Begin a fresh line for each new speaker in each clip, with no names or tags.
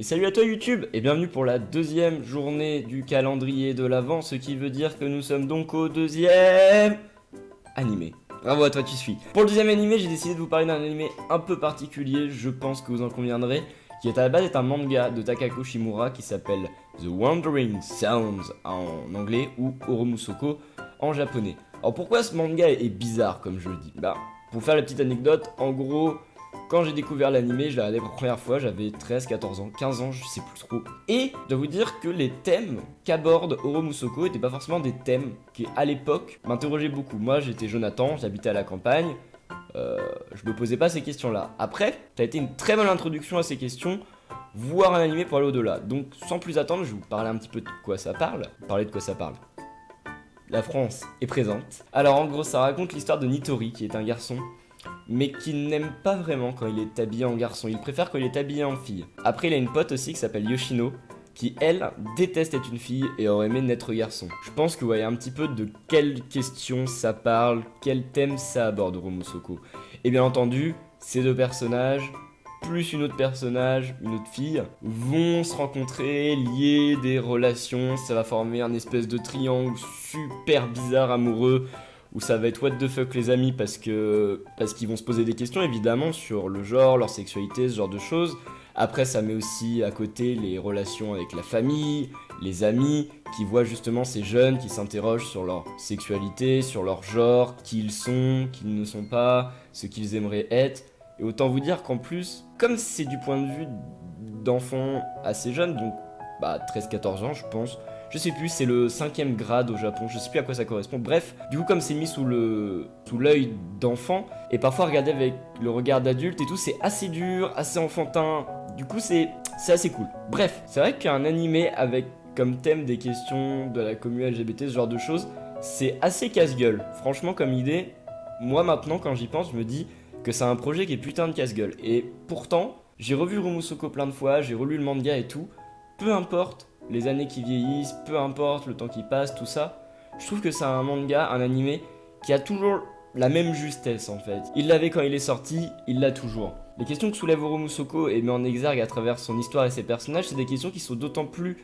Et salut à toi YouTube et bienvenue pour la deuxième journée du calendrier de l'Avent, ce qui veut dire que nous sommes donc au deuxième animé. Bravo à toi, tu suis. Pour le deuxième animé, j'ai décidé de vous parler d'un animé un peu particulier, je pense que vous en conviendrez, qui est à la base un manga de Takako Shimura qui s'appelle The Wandering Sounds en anglais ou Oromusoko en japonais. Alors pourquoi ce manga est bizarre comme je le dis? Pour faire la petite anecdote, en gros, quand j'ai découvert l'animé, je l'ai regardé pour la première fois, j'avais 13, 14 ans, 15 ans, je sais plus trop. Et je dois vous dire que les thèmes qu'aborde Oromusoko n'étaient pas forcément des thèmes qui, à l'époque, m'interrogeaient beaucoup. Moi, j'étais Jonathan, j'habitais à la campagne, je me posais pas ces questions-là. Après, ça a été une très bonne introduction à ces questions, voir un animé pour aller au-delà. Donc, sans plus attendre, je vais vous parler un petit peu de quoi ça parle. Parler de quoi ça parle. La France est présente. Alors, en gros, ça raconte l'histoire de Nitori, qui est un garçon mais qui n'aime pas vraiment quand il est habillé en garçon, il préfère quand il est habillé en fille. Après il a une pote aussi qui s'appelle Yoshino, qui elle déteste être une fille et aurait aimé naître garçon. Je pense que vous voyez un petit peu de quelle question ça parle, quel thème ça aborde Oromusoko. Et bien entendu, ces deux personnages, plus une autre personnage, une autre fille, vont se rencontrer, lier des relations, ça va former un espèce de triangle super bizarre amoureux, où ça va être what the fuck les amis parce qu'ils vont se poser des questions évidemment sur le genre, leur sexualité, ce genre de choses. Après ça met aussi à côté les relations avec la famille, les amis, qui voient justement ces jeunes qui s'interrogent sur leur sexualité, sur leur genre, qui ils sont, qui ils ne sont pas, ce qu'ils aimeraient être. Et autant vous dire qu'en plus, comme c'est du point de vue d'enfants assez jeunes, donc 13-14 ans je pense, je sais plus, c'est le 5ème grade au Japon, je sais plus à quoi ça correspond. Bref, du coup comme c'est mis sous l'œil d'enfant, et parfois regardé avec le regard d'adulte et tout, c'est assez dur, assez enfantin, du coup c'est assez cool. Bref, c'est vrai qu'un animé avec comme thème des questions de la communauté LGBT, ce genre de choses, c'est assez casse-gueule. Franchement comme idée, moi maintenant quand j'y pense, je me dis que c'est un projet qui est putain de casse-gueule. Et pourtant, j'ai revu Oromusoko plein de fois, j'ai relu le manga et tout, peu importe les années qui vieillissent, peu importe le temps qui passe, tout ça, je trouve que c'est un manga, un animé, qui a toujours la même justesse en fait. Il l'avait quand il est sorti, il l'a toujours. Les questions que soulève Oromusoko et met en exergue à travers son histoire et ses personnages, c'est des questions qui sont d'autant plus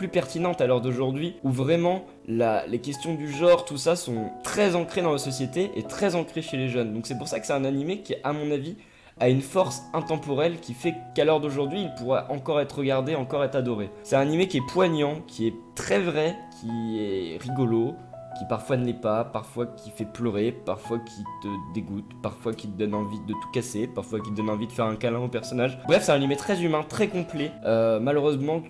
pertinentes à l'heure d'aujourd'hui, où vraiment les questions du genre, tout ça, sont très ancrées dans la société et très ancrées chez les jeunes. Donc c'est pour ça que c'est un animé qui, à mon avis, a une force intemporelle qui fait qu'à l'heure d'aujourd'hui, il pourra encore être regardé, encore être adoré. C'est un animé qui est poignant, qui est très vrai, qui est rigolo, qui parfois ne l'est pas, parfois qui fait pleurer, parfois qui te dégoûte, parfois qui te donne envie de tout casser, parfois qui te donne envie de faire un câlin au personnage. Bref, c'est un animé très humain, très complet, malheureusement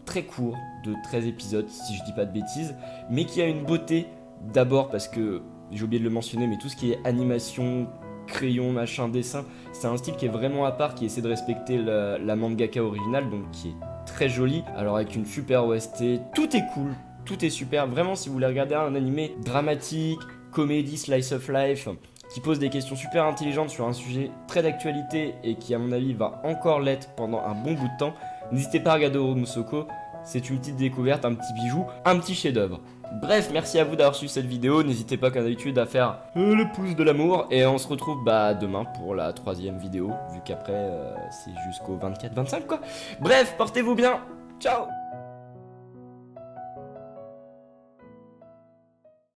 très court, de 13 épisodes si je dis pas de bêtises, mais qui a une beauté d'abord parce que, j'ai oublié de le mentionner, mais tout ce qui est animation, crayon, machin, dessin, c'est un style qui est vraiment à part, qui essaie de respecter la mangaka originale, donc qui est très joli. Alors avec une super OST, tout est cool, tout est super. Vraiment, si vous voulez regarder un animé dramatique, comédie, slice of life, qui pose des questions super intelligentes sur un sujet très d'actualité et qui à mon avis va encore l'être pendant un bon bout de temps, n'hésitez pas à regarder Oromusoko, c'est une petite découverte, un petit bijou, un petit chef-d'œuvre. Bref, merci à vous d'avoir suivi cette vidéo, n'hésitez pas comme d'habitude à faire le pouce de l'amour, et on se retrouve demain pour la 3ème vidéo, vu qu'après c'est jusqu'au 24-25 quoi. Bref, portez-vous bien, ciao.